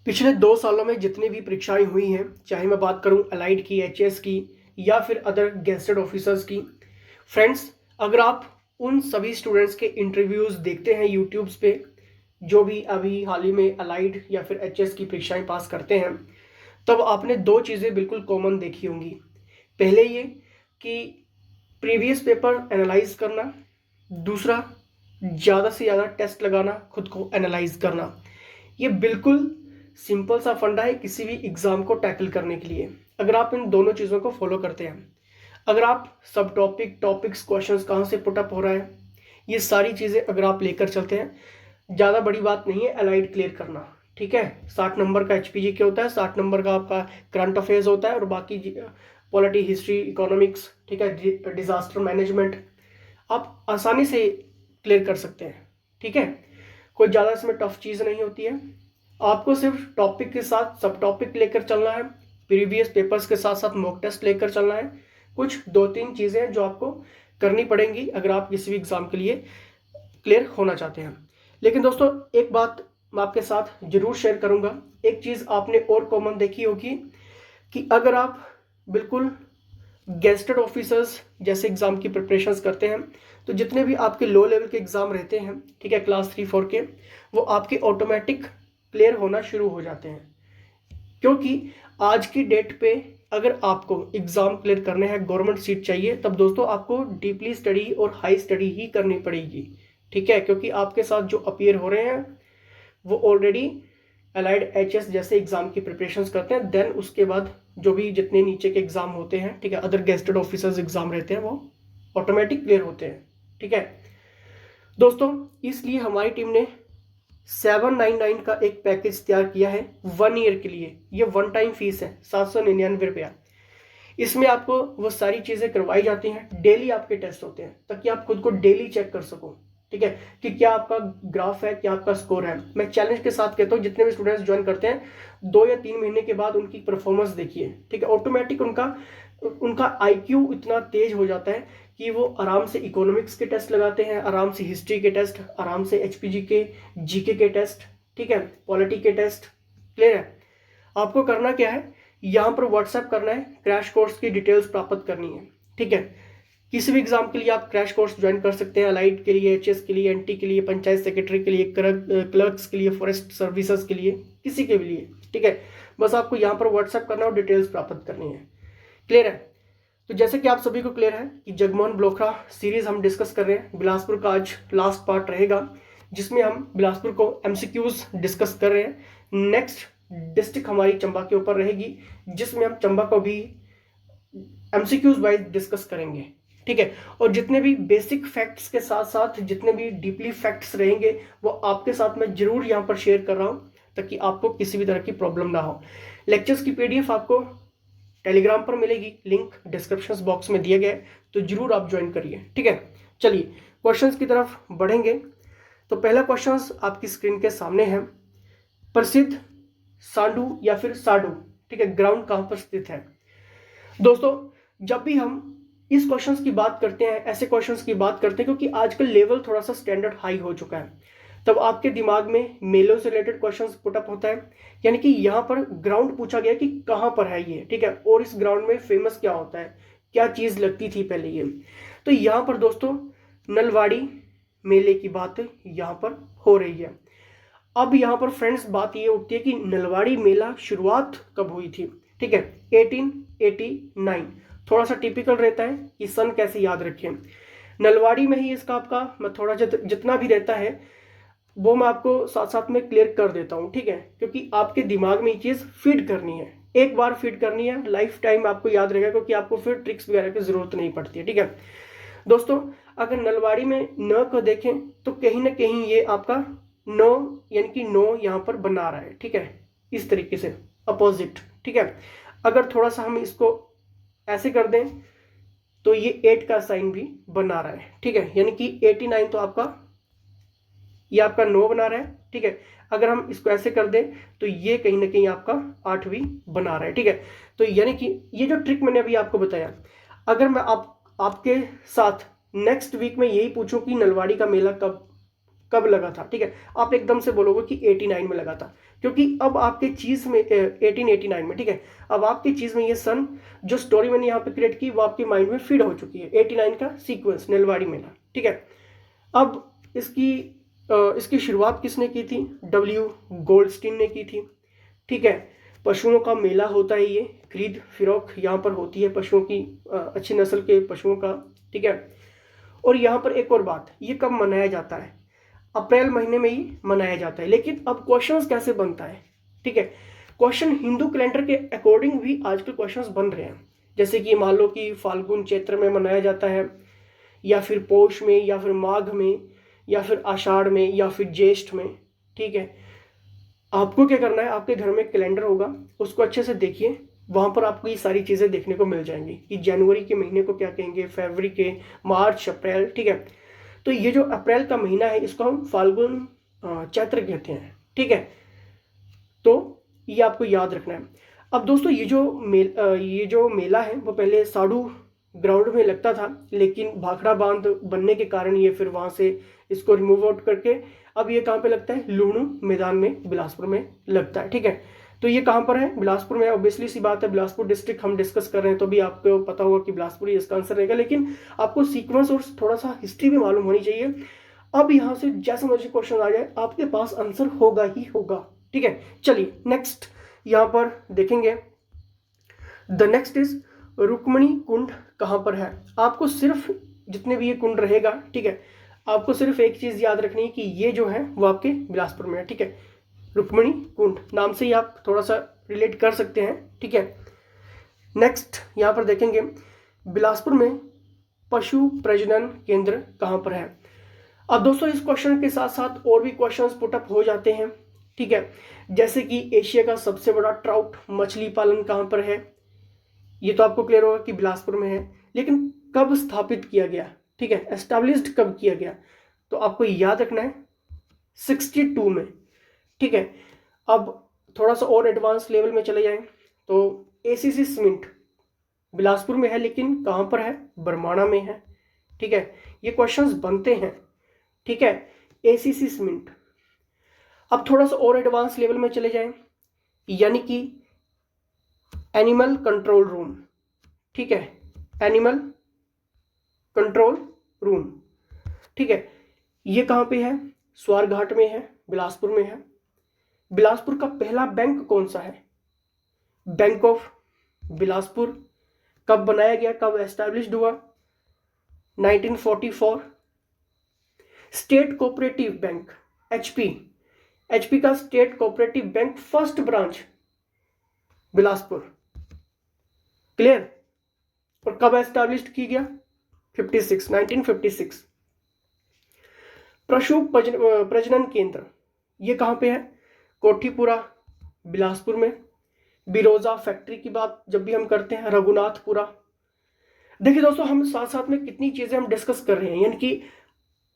पिछले 2 सालों में जितनी भी परीक्षाएं हुई हैं, चाहे मैं बात करूं अलाइड की, एचएस की या फिर अदर गेस्टेड ऑफिसर्स की, फ्रेंड्स, अगर आप उन सभी स्टूडेंट्स के इंटरव्यूज़ देखते हैं यूट्यूब्स पे, जो भी अभी हाल ही में अलाइड या फिर एचएस की परीक्षाएं पास करते हैं, तब आपने 2 चीज़ें बिल्कुल कॉमन देखी होंगी। पहले ये कि प्रीवियस पेपर एनालाइज करना, दूसरा ज़्यादा से ज़्यादा टेस्ट लगाना, खुद को एनालाइज करना। ये बिल्कुल सिंपल सा फंडा है किसी भी एग्ज़ाम को टैकल करने के लिए। अगर आप इन दोनों चीज़ों को फॉलो करते हैं, अगर आप सब टॉपिक्स क्वेश्चंस कहाँ से पुटअप हो रहा है, ये सारी चीज़ें अगर आप लेकर चलते हैं, ज़्यादा बड़ी बात नहीं है अलाइड क्लियर करना। ठीक है, 60 नंबर का एचपीजी के होता है, 60 नंबर का आपका करंट अफेयर्स होता है और बाकी पॉलिटी, हिस्ट्री, इकोनॉमिक्स, ठीक है, डिजास्टर मैनेजमेंट, आप आसानी से क्लियर कर सकते हैं। ठीक है, कोई ज़्यादा इसमें टफ चीज़ नहीं होती है। आपको सिर्फ टॉपिक के साथ सब टॉपिक लेकर चलना है, प्रीवियस पेपर्स के साथ साथ मॉक टेस्ट लेकर चलना है। कुछ 2-3 चीज़ें जो आपको करनी पड़ेंगी अगर आप किसी भी एग्ज़ाम के लिए क्लियर होना चाहते हैं। लेकिन दोस्तों, एक बात मैं आपके साथ जरूर शेयर करूंगा। एक चीज़ आपने और कॉमन देखी होगी कि अगर आप बिल्कुल गेस्टेड ऑफिसर्स जैसे एग्ज़ाम की प्रिपरेशंस करते हैं, तो जितने भी आपके लो लेवल के एग्ज़ाम रहते हैं, ठीक है, क्लास 3-4 के, वो आपके ऑटोमेटिक क्लियर होना शुरू हो जाते हैं। क्योंकि आज की डेट पे अगर आपको एग्ज़ाम क्लियर करने हैं, गवर्नमेंट सीट चाहिए, तब दोस्तों आपको डीपली स्टडी और हाई स्टडी ही करनी पड़ेगी। ठीक है, क्योंकि आपके साथ जो अपीयर हो रहे हैं वो ऑलरेडी अलाइड एचएस जैसे एग्ज़ाम की प्रिपरेशंस करते हैं। देन उसके बाद जो भी जितने नीचे के एग्ज़ाम होते हैं, ठीक है, अदर गेस्टेड ऑफिसर्स एग्ज़ाम रहते हैं, वो ऑटोमेटिक क्लियर होते हैं। ठीक है दोस्तों, इसलिए हमारी टीम ने 799 का एक पैकेज तैयार किया है 1 ईयर के लिए। ये वन टाइम फीस है 799 रुपया। इसमें आपको वो सारी चीज़ें करवाई जाती हैं, डेली आपके टेस्ट होते हैं ताकि आप खुद को डेली चेक कर सको। ठीक है, कि क्या आपका ग्राफ है, क्या आपका स्कोर है। मैं चैलेंज के साथ कहता हूँ, जितने भी स्टूडेंट्स ज्वाइन करते हैं, 2 या 3 महीने के बाद उनकी परफॉर्मेंस देखिए। ठीक है, ऑटोमेटिक उनका उनका आईक्यू इतना तेज हो जाता है कि वो आराम से इकोनॉमिक्स के टेस्ट लगाते हैं, आराम से हिस्ट्री के टेस्ट, आराम से एचपीजी के, जीके के टेस्ट, ठीक है, पॉलिटी के टेस्ट। क्लियर है? आपको करना क्या है, यहाँ पर व्हाट्सएप करना है, क्रैश कोर्स की डिटेल्स प्राप्त करनी है। ठीक है, किसी भी एग्जाम के लिए आप क्रैश कोर्स ज्वाइन कर सकते हैं, अलाइड के लिए, एचएस के लिए, एनटी के लिए, पंचायत सेक्रेटरी के लिए, क्लर्क्स के लिए, फॉरेस्ट सर्विसेज के लिए, किसी के भी लिए। ठीक है, बस आपको यहाँ पर व्हाट्सएप करना और डिटेल्स प्राप्त करनी है। क्लियर है? तो जैसे कि आप सभी को क्लियर है कि जगमोहन ब्लोखरा सीरीज हम डिस्कस कर रहे हैं। बिलासपुर का आज लास्ट पार्ट रहेगा, जिसमें हम बिलासपुर को एमसीक्यूज डिस्कस कर रहे हैं। नेक्स्ट डिस्ट्रिक्ट हमारी चंबा के ऊपर रहेगी, जिसमें हम चंबा को भी एमसीक्यूज वाइज डिस्कस करेंगे। ठीक है, और जितने भी बेसिक फैक्ट्स के साथ साथ जितने भी डीपली फैक्ट्स रहेंगे, वो आपके साथ मैं जरूर यहाँ पर शेयर कर रहा हूँ, ताकि आपको किसी भी तरह की प्रॉब्लम ना हो। लेक्चर्स की पीडीएफ आपको टेलीग्राम पर मिलेगी, लिंक डिस्क्रिप्शन बॉक्स में दिया गया है, तो जरूर आप ज्वाइन करिए। ठीक है, चलिए क्वेश्चंस की तरफ बढ़ेंगे। तो पहला क्वेश्चंस आपकी स्क्रीन के सामने है। प्रसिद्ध सांडू या फिर साडू, ठीक है, ग्राउंड कहां पर स्थित है? दोस्तों, जब भी हम इस क्वेश्चंस की बात करते हैं, ऐसे क्वेश्चंस की बात करते हैं, क्योंकि आजकल लेवल थोड़ा सा स्टैंडर्ड हाई हो चुका है, तब आपके दिमाग में मेलों से रिलेटेड क्वेश्चंस पुटअप होता है। यानी कि यहाँ पर ग्राउंड पूछा गया कि कहाँ पर है ये, ठीक है, और इस ग्राउंड में फेमस क्या होता है, क्या चीज़ लगती थी पहले ये। तो यहाँ पर दोस्तों नलवाड़ी मेले की बात यहाँ पर हो रही है। अब यहाँ पर फ्रेंड्स बात ये उठती है कि नलवाड़ी मेला शुरुआत कब हुई थी? ठीक है, 1889। थोड़ा सा टिपिकल रहता है कि सन कैसे याद रखें। नलवाड़ी में ही इसका आपका मैं थोड़ा जितना भी रहता है वो मैं आपको साथ साथ में क्लियर कर देता हूँ। ठीक है, क्योंकि आपके दिमाग में ये चीज़ फीड करनी है, एक बार फीड करनी है, लाइफ टाइम आपको याद रहेगा, क्योंकि आपको फिर ट्रिक्स वगैरह की जरूरत नहीं पड़ती है। ठीक है दोस्तों, अगर नलवाड़ी में न को देखें तो कहीं ना कहीं ये आपका नो, यानी कि नो यहाँ पर बना रहा है। ठीक है, इस तरीके से अपोजिट। ठीक है, अगर थोड़ा सा हम इसको ऐसे कर दें तो ये 8 का साइन भी बना रहा है। ठीक है, यानी कि 89 तो आपका, ये आपका 9 बना रहा है। ठीक है, अगर हम इसको ऐसे कर दें तो ये कहीं ना कहीं आपका 8 भी बना रहा है। ठीक है, तो यानी कि ये जो ट्रिक मैंने अभी आपको बताया, अगर मैं आपके साथ नेक्स्ट वीक में यही पूछूं कि नलवाड़ी का मेला कब कब लगा था, ठीक है, आप एकदम से बोलोगे कि 89 में लगा था। क्योंकि अब आपके चीज़ में 1889 में, ठीक है, अब आपकी चीज़ में ये सन जो स्टोरी मैंने यहाँ पे क्रिएट की वो आपके माइंड में फीड हो चुकी है। 89 का सीक्वेंस, नीलवाड़ी मेला, ठीक है। अब इसकी शुरुआत किसने की थी? W गोल्डस्टीन ने की थी, ठीक है। पशुओं का मेला होता है ये, खरीद फिरोख यहाँ पर होती है पशुओं की, अच्छी नस्ल के पशुओं का, ठीक है। और यहाँ पर एक और बात, ये कब मनाया जाता है? अप्रैल महीने में ही मनाया जाता है। लेकिन अब क्वेश्चंस कैसे बनता है, ठीक है। क्वेश्चन हिंदू कैलेंडर के अकॉर्डिंग भी आजकल क्वेश्चंस बन रहे हैं, जैसे कि मान लो कि फाल्गुन चैत्र में मनाया जाता है, या फिर पौष में, या फिर माघ में, या फिर आषाढ़ में, या फिर ज्येष्ठ में, ठीक है। आपको क्या करना है, आपके घर में कैलेंडर होगा, उसको अच्छे से देखिए, वहां पर आपको ये सारी चीज़ें देखने को मिल जाएंगी कि जनवरी के महीने को क्या कहेंगे, फरवरी के, मार्च, अप्रैल, ठीक है। तो ये जो अप्रैल का महीना है इसको हम फाल्गुन चैत्र कहते हैं, ठीक है। तो ये आपको याद रखना है। अब दोस्तों ये जो मेला है वो पहले साडू ग्राउंड में लगता था, लेकिन भाखड़ा बांध बनने के कारण ये फिर वहाँ से इसको रिमूव आउट करके अब ये कहाँ पे लगता है? लुहणु मैदान में, बिलासपुर में लगता है, ठीक है। तो ये कहाँ पर है? बिलासपुर में। ऑब्वियसली सी बात है, बिलासपुर डिस्ट्रिक्ट हम डिस्कस कर रहे हैं तो भी आपको पता होगा कि बिलासपुर ही इसका आंसर रहेगा, लेकिन आपको सीक्वेंस और थोड़ा सा हिस्ट्री भी मालूम होनी चाहिए। अब यहाँ से जैसा मुझे क्वेश्चन आ जाए आपके पास आंसर होगा ही होगा, ठीक है। चलिए नेक्स्ट यहाँ पर देखेंगे। द नेक्स्ट इज रुक्मणी कुंड कहाँ पर है? आपको सिर्फ जितने भी ये कुंड रहेगा, ठीक है, आपको सिर्फ एक चीज याद रखनी है कि ये जो है वो आपके बिलासपुर में है, ठीक है। रुक्मणी कुंड नाम से ही आप थोड़ा सा रिलेट कर सकते हैं, ठीक है। नेक्स्ट यहाँ पर देखेंगे, बिलासपुर में पशु प्रजनन केंद्र कहाँ पर है? अब दोस्तों इस क्वेश्चन के साथ साथ और भी क्वेश्चंस पुटअप हो जाते हैं, ठीक है। जैसे कि एशिया का सबसे बड़ा ट्राउट मछली पालन कहाँ पर है? ये तो आपको क्लियर होगा कि बिलासपुर में है, लेकिन कब स्थापित किया गया, ठीक है, एस्टैब्लिश्ड कब किया गया? तो आपको याद रखना है 62 में, ठीक है। अब थोड़ा सा और एडवांस लेवल में चले जाएं तो एसीसी सीमेंट बिलासपुर में है, लेकिन कहाँ पर है? बरमाणा में है, ठीक है। ये क्वेश्चंस बनते हैं, ठीक है। ACC cement. अब थोड़ा सा और एडवांस लेवल में चले जाएं, यानी कि एनिमल कंट्रोल रूम, ठीक है, एनिमल कंट्रोल रूम, ठीक है। ये कहाँ पे है? स्वारघाट में है, बिलासपुर में है। बिलासपुर का पहला बैंक कौन सा है? Bank of Bilaspur. कब बनाया गया, कब एस्टैब्लिश्ड हुआ? 1944। State cooperative bank HP, HP का state cooperative bank first branch Bilaspur, clear. और कब एस्टैब्लिश्ड की गया? 1956। पशु प्रजनन केंद्र ये कहाँ पे है? कोठीपुरा बिलासपुर में। बिरोजा फैक्ट्री की बात जब भी हम करते हैं, रघुनाथपुरा। देखिए दोस्तों, हम साथ साथ में कितनी चीजें हम डिस्कस कर रहे हैं, यानी कि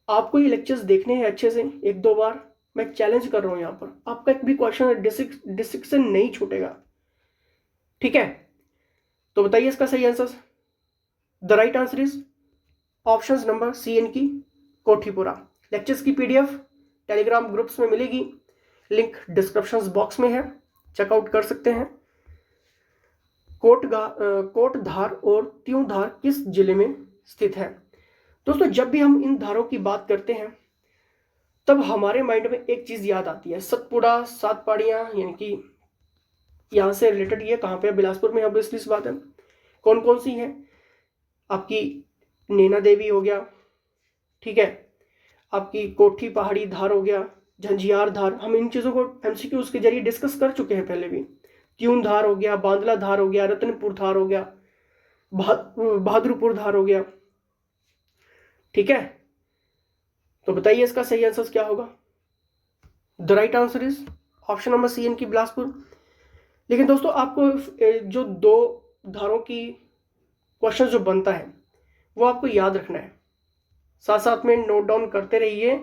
आपको ये लेक्चर्स देखने हैं अच्छे से एक दो बार। मैं चैलेंज कर रहा हूं यहाँ पर, आपका एक भी क्वेश्चन डिस्ट्रिक्ट से नहीं छूटेगा, ठीक है। तो बताइए इसका सही answer. The right answer is option number C एन की, कोठीपुरा। लेक्चर्स की पीडीएफ टेलीग्राम ग्रुप्स में मिलेगी, लिंक डिस्क्रिप्शन बॉक्स में है, चेकआउट कर सकते हैं। कोटधार और त्यूधार किस जिले में स्थित है? दोस्तों जब भी हम इन धारों की बात करते हैं तब हमारे माइंड में एक चीज याद आती है, सतपुड़ा, सात पहाड़ियां, यानी कि यहां से रिलेटेड ये कहां पे है? बिलासपुर में। ऑब्वियसली इस बात है। कौन कौन सी है? आपकी नैना देवी हो गया, ठीक है, आपकी कोठी पहाड़ी धार हो गया, झंझियार धार। हम इन चीजों को एमसीक्यूज के जरिए डिस्कस कर चुके हैं पहले भी। त्यून धार हो गया, बांदला धार हो गया, रतनपुर धार हो गया, बहादुरपुर धार हो गया, ठीक है। तो बताइए इसका सही आंसर क्या होगा? The right answer is option number C एन की, बिलासपुर। लेकिन दोस्तों आपको जो दो धारों की क्वेश्चन जो बनता है वो आपको याद रखना है, साथ साथ में नोट डाउन करते रहिए,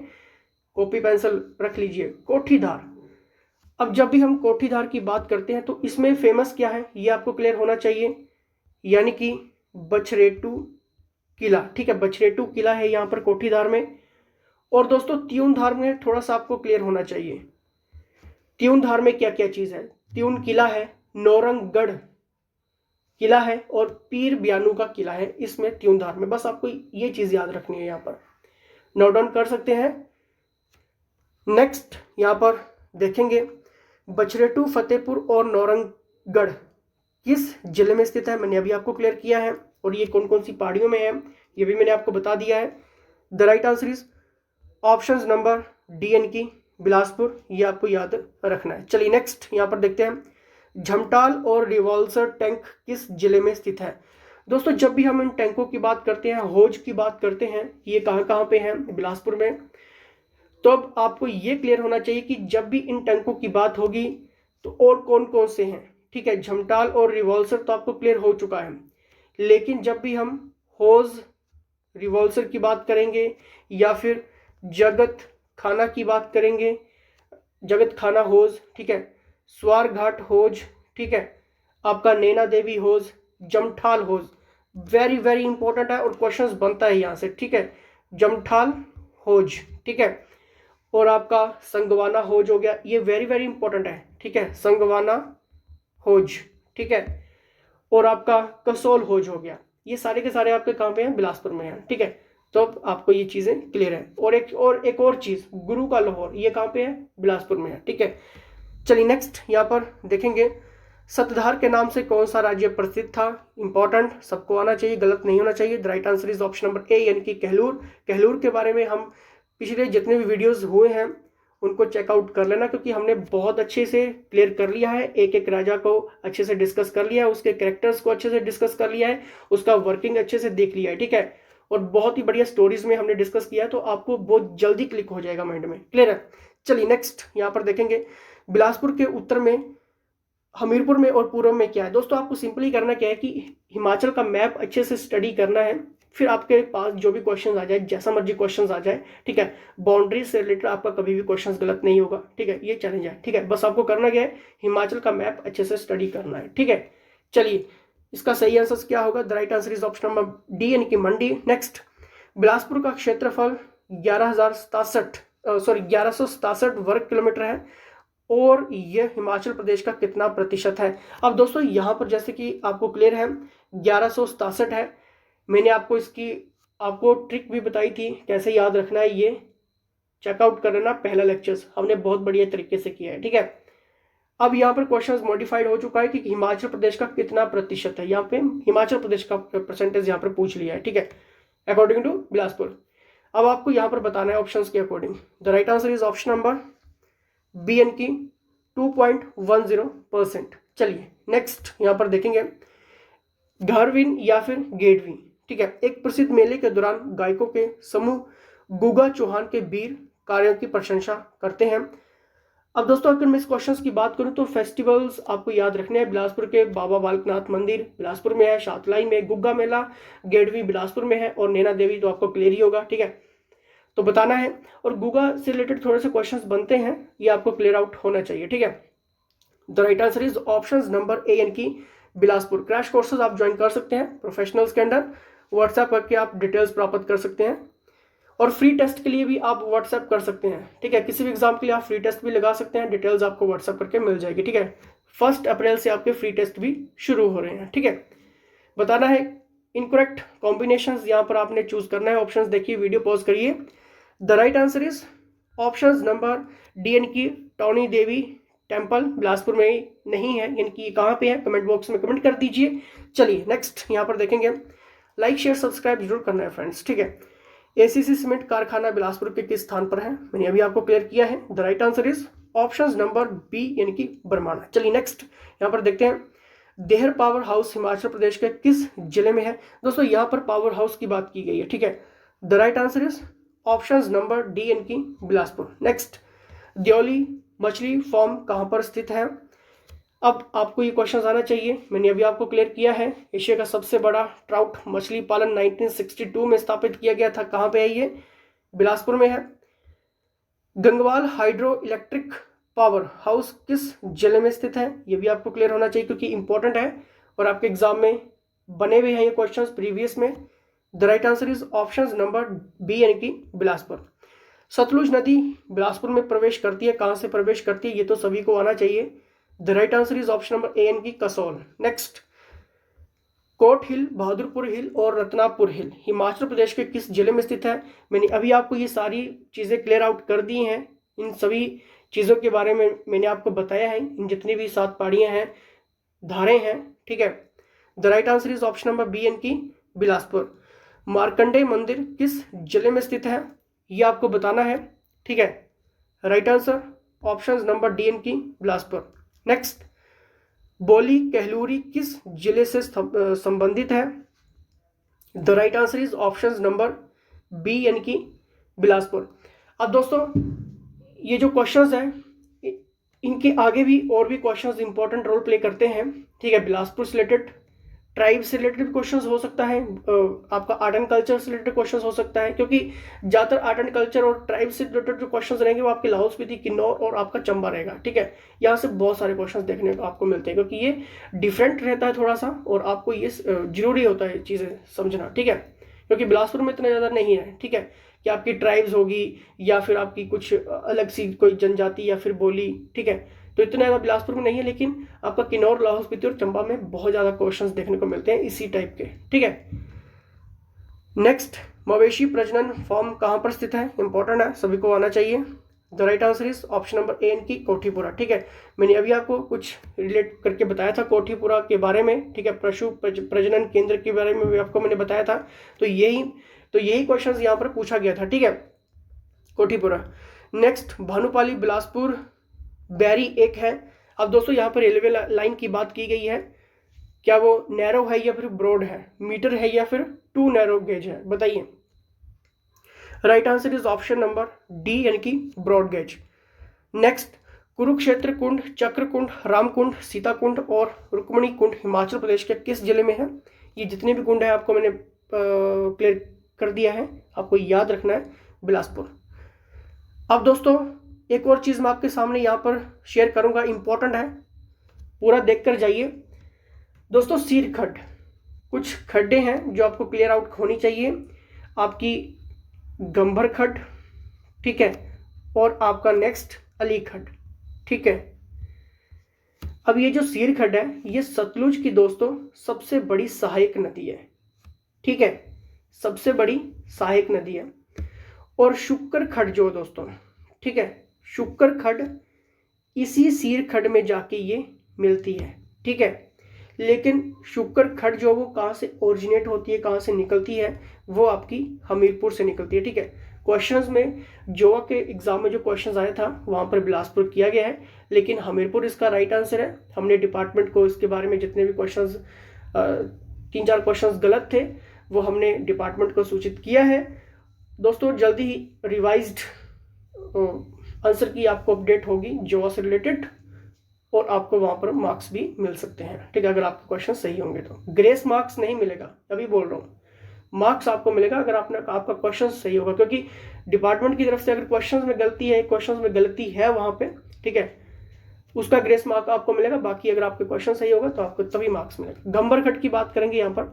कॉपी पेंसिल रख लीजिए। कोठीधार। अब जब भी हम कोठीधार की बात करते हैं तो इसमें फेमस क्या है ये आपको क्लियर होना चाहिए, यानी कि बछरेटू किला, ठीक है, बछरेटू किला है यहाँ पर कोठीधार में। और दोस्तों त्यूनधार में थोड़ा सा आपको क्लियर होना चाहिए, त्यूनधार में क्या क्या चीज़ है? त्यून किला है, नौरंगगढ़ किला है और पीर ब्यानू का किला है इसमें त्यूनधार में। बस आपको ये चीज़ याद रखनी है, यहाँ पर नोट डाउन कर सकते हैं। नेक्स्ट यहाँ पर देखेंगे बछरेटू, फतेहपुर और नौरंगगढ़ किस जिले में स्थित है? मैंने अभी आपको क्लियर किया है। और ये कौन कौन सी पहाड़ियों में है ये भी मैंने आपको बता दिया है। The right answer is option number D एन की बिलासपुर, ये आपको याद रखना है। चलिए नेक्स्ट यहाँ पर देखते हैं झमटाल और रिवॉल्वर टैंक किस जिले में स्थित है? दोस्तों जब भी हम इन टैंकों की बात करते हैं, हौज की बात करते हैं, ये कहाँ कहाँ पे हैं? बिलासपुर में। तो अब आपको ये क्लियर होना चाहिए कि जब भी इन टैंकों की बात होगी तो और कौन कौन से हैं। ठीक है, झमटाल और रिवॉल्वर तो आपको क्लियर हो चुका है, लेकिन जब भी हम हौज रिवॉल्वर की बात करेंगे या फिर जगत खाना की बात करेंगे, जगत खाना हौज, ठीक है, स्वार घाट हौज, ठीक है, आपका नैना देवी हौज, जमठाल हौज, वेरी वेरी इंपॉर्टेंट है और क्वेश्चंस बनता है यहाँ से। ठीक है, जमठाल हौज, ठीक है, और आपका संगवाना हौज हो गया, ये वेरी वेरी इंपॉर्टेंट है। ठीक है, संगवाना हौज, ठीक है, और आपका कसोल हौज हो गया। ये सारे के सारे आपके कहाँ पे हैं? बिलासपुर में हैं। ठीक है, तो अब आपको ये चीजें क्लियर है। और एक और चीज, गुरु का लाहौर, ये कहाँ पे है? बिलासपुर में है। ठीक है, चलिए नेक्स्ट यहाँ पर देखेंगे सतधार के नाम से कौन सा राज्य प्रसिद्ध था? इंपॉर्टेंट, सबको आना चाहिए, गलत नहीं होना चाहिए। The right answer is option number A यानी कि कहलूर। कहलूर के बारे में हम पिछले जितने भी वीडियोस हुए हैं उनको चेकआउट कर लेना, क्योंकि हमने बहुत अच्छे से क्लियर कर लिया है, एक एक राजा को अच्छे से डिस्कस कर लिया है, उसके कैरेक्टर्स को अच्छे से डिस्कस कर लिया है, उसका वर्किंग अच्छे से देख लिया है। ठीक है, और बहुत ही बढ़िया स्टोरीज में हमने डिस्कस किया है, तो आपको बहुत जल्दी क्लिक हो जाएगा माइंड में। क्लियर है? चलिए नेक्स्ट यहाँ पर देखेंगे बिलासपुर के उत्तर में, हमीरपुर में और पूर्व में क्या है? दोस्तों आपको सिंपली करना क्या है कि हिमाचल का मैप अच्छे से स्टडी करना है, फिर आपके पास जो भी क्वेश्चन आ जाए, जैसा मर्जी क्वेश्चन आ जाए, ठीक है, बाउंड्री से रिलेटेड आपका कभी भी क्वेश्चन गलत नहीं होगा। ठीक है, ये चैलेंज है। ठीक है, बस आपको करना क्या है, हिमाचल का मैप अच्छे से स्टडी करना है। ठीक है, चलिए इसका सही आंसर क्या होगा? The right answer is option number D यानी कि मंडी। नेक्स्ट, बिलासपुर का क्षेत्रफल 1167 वर्ग किलोमीटर है और यह हिमाचल प्रदेश का कितना प्रतिशत है? अब दोस्तों यहाँ पर जैसे कि आपको क्लियर है 1167 है, मैंने आपको इसकी ट्रिक भी बताई थी कैसे याद रखना है, ये चेकआउट कर लेना, पहला लेक्चर्स हमने बहुत बढ़िया तरीके से किया है। ठीक है, अब यहाँ पर क्वेश्चन मॉडिफाइड हो चुका है कि हिमाचल प्रदेश का कितना प्रतिशत है, यहाँ पे हिमाचल प्रदेश का परसेंटेज यहाँ पर पूछ लिया है। ठीक है, अकॉर्डिंग टू बिलासपुर। अब आपको यहाँ पर बताना है ऑप्शंस के according. The right answer is option number B एन की 2.10%। चलिए नेक्स्ट यहाँ पर देखेंगे घरवीन या फिर गेडवीन। ठीक है, एक प्रसिद्ध मेले के दौरान गायकों के समूह गुगा चौहान के वीर कार्यों की प्रशंसा करते हैं। अब दोस्तों अगर मैं इस क्वेश्चन की बात करूं तो फेस्टिवल्स आपको याद रखने हैं। बिलासपुर के बाबा बालकनाथ मंदिर बिलासपुर में है, शातलाई में गुग्गा मेला, गेडवी बिलासपुर में है और नैना देवी तो आपको क्लियर ही होगा। ठीक है, तो बताना है, और गुगा से रिलेटेड थोड़े से क्वेश्चंस बनते हैं, ये आपको क्लियर आउट होना चाहिए। ठीक है, the right answer is option number A यानी कि बिलासपुर। क्रैश कोर्सेज आप ज्वाइन कर सकते हैं प्रोफेशनल्स के अंडर, व्हाट्सएप करके आप डिटेल्स प्राप्त कर सकते हैं, और फ्री टेस्ट के लिए भी आप व्हाट्सएप कर सकते हैं। ठीक है, किसी भी एग्जाम के लिए आप फ्री टेस्ट भी लगा सकते हैं, डिटेल्स आपको व्हाट्सएप करके मिल जाएगी। ठीक है, 1 अप्रैल से आपके फ्री टेस्ट भी शुरू हो रहे हैं। ठीक है, बताना है इनकरेक्ट कॉम्बिनेशंस, यहाँ पर आपने चूज करना है। ऑप्शंस देखिए, वीडियो पॉज करिए। The right answer is option number D यानी कि टौनी देवी टेम्पल बिलासपुर में नहीं है, यानी कि कहाँ पे है, कमेंट बॉक्स में कमेंट कर दीजिए। चलिए नेक्स्ट यहाँ पर देखेंगे, लाइक शेयर सब्सक्राइब जरूर करना है फ्रेंड्स। ठीक है, एसीसी सीमेंट कारखाना बिलासपुर के किस स्थान पर है? मैंने अभी आपको क्लियर किया है। The right answer is option number B यानी कि बरमाना। चलिए नेक्स्ट यहाँ पर देखते हैं, देहर पावर हाउस हिमाचल प्रदेश के किस जिले में है? दोस्तों यहाँ पर पावर हाउस की बात की गई है। ठीक है, the right answer is option number D यानी कि बिलासपुर। नेक्स्ट, द्योली मछली फार्म कहाँ पर स्थित है? अब आपको ये क्वेश्चन आना चाहिए, मैंने अभी आपको क्लियर किया है। एशिया का सबसे बड़ा ट्राउट मछली पालन 1962 में स्थापित किया गया था। कहाँ पे है ये? बिलासपुर में है। Gangwal hydro electric power house किस जिले में स्थित है? ये भी आपको क्लियर होना चाहिए क्योंकि इंपॉर्टेंट है और आपके एग्जाम में बने हुए हैं ये क्वेश्चन प्रीवियस में। The right answer is option number B यानी कि बिलासपुर। सतलुज नदी बिलासपुर में प्रवेश करती है, कहाँ से प्रवेश करती है ये तो सभी को आना चाहिए। The right answer is option number A यानी कि कसौल। नेक्स्ट, कोट हिल, बहादुरपुर हिल और रत्नापुर हिल हिमाचल प्रदेश के किस जिले में स्थित है? मैंने अभी आपको ये सारी चीज़ें क्लियर आउट कर दी हैं। इन सभी चीज़ों के बारे में मैंने आपको बताया है, इन जितनी भी 7 पहाड़ियाँ हैं, धारें हैं, ठीक है। The right answer is option number B यानी कि बिलासपुर। मार्कंडेय मंदिर किस जिले में स्थित है ये आपको बताना है, ठीक है। Right answer option number D यानी कि बिलासपुर। नेक्स्ट, बोली कहलूरी किस जिले से संबंधित है? The right answer is option number B यानी कि बिलासपुर। अब दोस्तों ये जो क्वेश्चंस हैं इनके आगे भी और भी क्वेश्चंस इंपॉर्टेंट रोल प्ले करते हैं, ठीक है। बिलासपुर से रिलेटेड, ट्राइब से रिलेटेड क्वेश्चंस हो सकता है, आपका आर्ट एंड कल्चर से रिलेटेड क्वेश्चंस हो सकता है, क्योंकि ज़्यादातर आर्ट एंड कल्चर और ट्राइब से रिलेटेड जो क्वेश्चंस रहेंगे वो आपके लाहौल स्पीति, किन्नौर और आपका चंबा रहेगा, ठीक है। यहाँ से बहुत सारे क्वेश्चंस देखने को आपको मिलते हैं, क्योंकि ये डिफरेंट रहता है थोड़ा सा और आपको ये जरूरी होता है चीज़ें समझना, ठीक है। क्योंकि बिलासपुर में इतना ज़्यादा नहीं है, ठीक है, कि आपकी ट्राइब्स होगी या फिर आपकी कुछ अलग सी कोई जनजाति या फिर बोली, ठीक है, तो इतना ज़्यादा बिलासपुर में नहीं है। लेकिन आपका किन्नौर, लाहौल स्पीति और चंबा में बहुत ज़्यादा क्वेश्चंस देखने को मिलते हैं इसी टाइप के, ठीक है। नेक्स्ट, मवेशी प्रजनन फार्म कहाँ पर स्थित है? इंपॉर्टेंट है, सभी को आना चाहिए। The right answer is option number A यानी कि कोठीपुरा, ठीक है। मैंने अभी आपको कुछ रिलेट करके बताया था कोठीपुरा के बारे में, ठीक है। पशु प्रजनन केंद्र के बारे में भी आपको मैंने बताया था। तो यही क्वेश्चन यहाँ पर पूछा गया था, ठीक है, कोठीपुरा। नेक्स्ट, भानुपाली बिलासपुर बैरी एक है। अब दोस्तों यहाँ पर रेलवे लाइन की बात की गई है, क्या वो नैरो है या फिर ब्रॉड है, मीटर है या फिर 2 नैरो गेज है, बताइए। Right answer is option number D यानी कि ब्रॉड गेज। नेक्स्ट, कुरुक्षेत्र कुंड, चक्र कुंड, राम कुंड, सीता कुंड और रुक्मणी कुंड हिमाचल प्रदेश के किस जिले में है? ये जितने भी कुंड है आपको मैंने क्लियर कर दिया है, आपको याद रखना है बिलासपुर। अब दोस्तों एक और चीज़ मैं आपके सामने यहाँ पर शेयर करूँगा, इंपॉर्टेंट है, पूरा देखकर जाइए। दोस्तों सीर खड्ड, कुछ खड्डे हैं जो आपको क्लियर आउट होनी चाहिए। आपकी गंभर खड्ड, ठीक है, और आपका नेक्स्ट अली खड्ड, ठीक है। अब ये जो सीर खड्ड है ये सतलुज की दोस्तों सबसे बड़ी सहायक नदी है, ठीक है, सबसे बड़ी सहायक नदी है। और शुक्र खड्ड जो दोस्तों, ठीक है, शुक्र खड्ड इसी सीर खड्ड में जाके ये मिलती है, ठीक है। लेकिन शुक्र खड्ड जो वो कहाँ से ओरिजिनेट होती है, कहाँ से निकलती है, वो आपकी हमीरपुर से निकलती है, ठीक है। क्वेश्चंस में जोवा के एग्जाम में जो क्वेश्चंस आया था वहाँ पर बिलासपुर किया गया है, लेकिन हमीरपुर इसका राइट आंसर है। हमने डिपार्टमेंट को इसके बारे में जितने भी क्वेश्चंस 3-4 क्वेश्चंस गलत थे वो हमने डिपार्टमेंट को सूचित किया है। दोस्तों जल्दी ही रिवाइज्ड आंसर की आपको अपडेट होगी जोवा से रिलेटेड और आपको वहाँ पर मार्क्स भी मिल सकते हैं, ठीक है, अगर आपके क्वेश्चन सही होंगे तो। ग्रेस मार्क्स नहीं मिलेगा, अभी बोल रहा हूँ, मार्क्स आपको मिलेगा अगर आपका क्वेश्चन सही होगा, क्योंकि डिपार्टमेंट की तरफ से अगर क्वेश्चंस में गलती है वहाँ पे, ठीक है, उसका ग्रेस मार्क आपको मिलेगा। बाकी अगर आपके क्वेश्चन सही होगा तो आपको तभी मार्क्स मिलेगा। गंबर खड्ड की बात करेंगे यहाँ पर,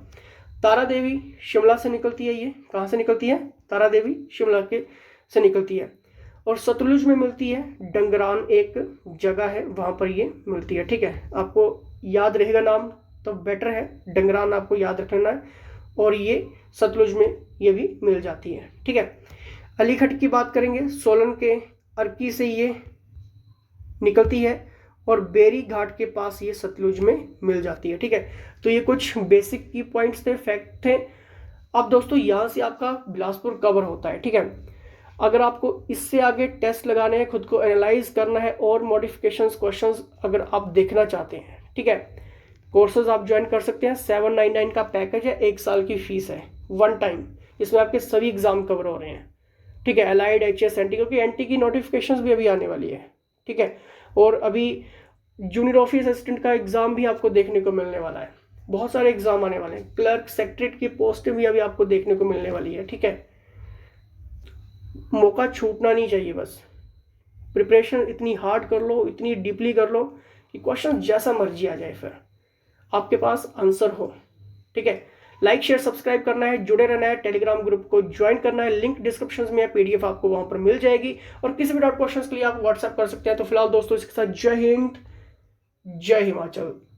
तारा देवी शिमला से निकलती है, ये कहाँ से निकलती है? तारा देवी शिमला के से निकलती है। और सतलुज में मिलती है, डंगरान एक जगह है वहाँ पर ये मिलती है, ठीक है। आपको याद रहेगा नाम तो बेटर है, डंगरान आपको याद रखना है। और ये सतलुज में ये भी मिल जाती है, ठीक है। अली खड्ड की बात करेंगे, सोलन के अर्की से ये निकलती है और बेरी घाट के पास ये सतलुज में मिल जाती है, ठीक है। तो ये कुछ बेसिक की पॉइंट्स थे, फैक्ट थे। अब दोस्तों यहाँ से आपका बिलासपुर कवर होता है, ठीक है। अगर आपको इससे आगे टेस्ट लगाने हैं, खुद को एनालाइज करना है और मॉडिफिकेशंस क्वेश्चंस अगर आप देखना चाहते हैं, ठीक है, कोर्सेज आप ज्वाइन कर सकते हैं। 799 का पैकेज है, 1 साल की फीस है, 1 टाइम। इसमें आपके सभी एग्जाम कवर हो रहे हैं, ठीक है, अलाइड, एचएस, एनटी, क्योंकि एनटी की नोटिफिकेशंस भी अभी आने वाली है, ठीक है। और अभी जूनियर ऑफिस असिस्टेंट का एग्जाम भी आपको देखने को मिलने वाला है, बहुत सारे एग्जाम आने वाले हैं। क्लर्क, सेक्रेटरीट की पोस्ट भी अभी आपको देखने को मिलने वाली है, ठीक है। मौका छूटना नहीं चाहिए, बस प्रिपरेशन इतनी हार्ड कर लो, इतनी डीपली कर लो कि क्वेश्चन जैसा मर्जी आ जाए, फिर आपके पास आंसर हो, ठीक है। लाइक शेयर सब्सक्राइब करना है, जुड़े रहना है, टेलीग्राम ग्रुप को ज्वाइन करना है, लिंक डिस्क्रिप्शन में है, पीडीएफ आपको वहां पर मिल जाएगी। और किसी भी डाउट क्वेश्चन के लिए आप व्हाट्सएप कर सकते हैं। तो फिलहाल दोस्तों इसके साथ जय हिंद, जय हिमाचल।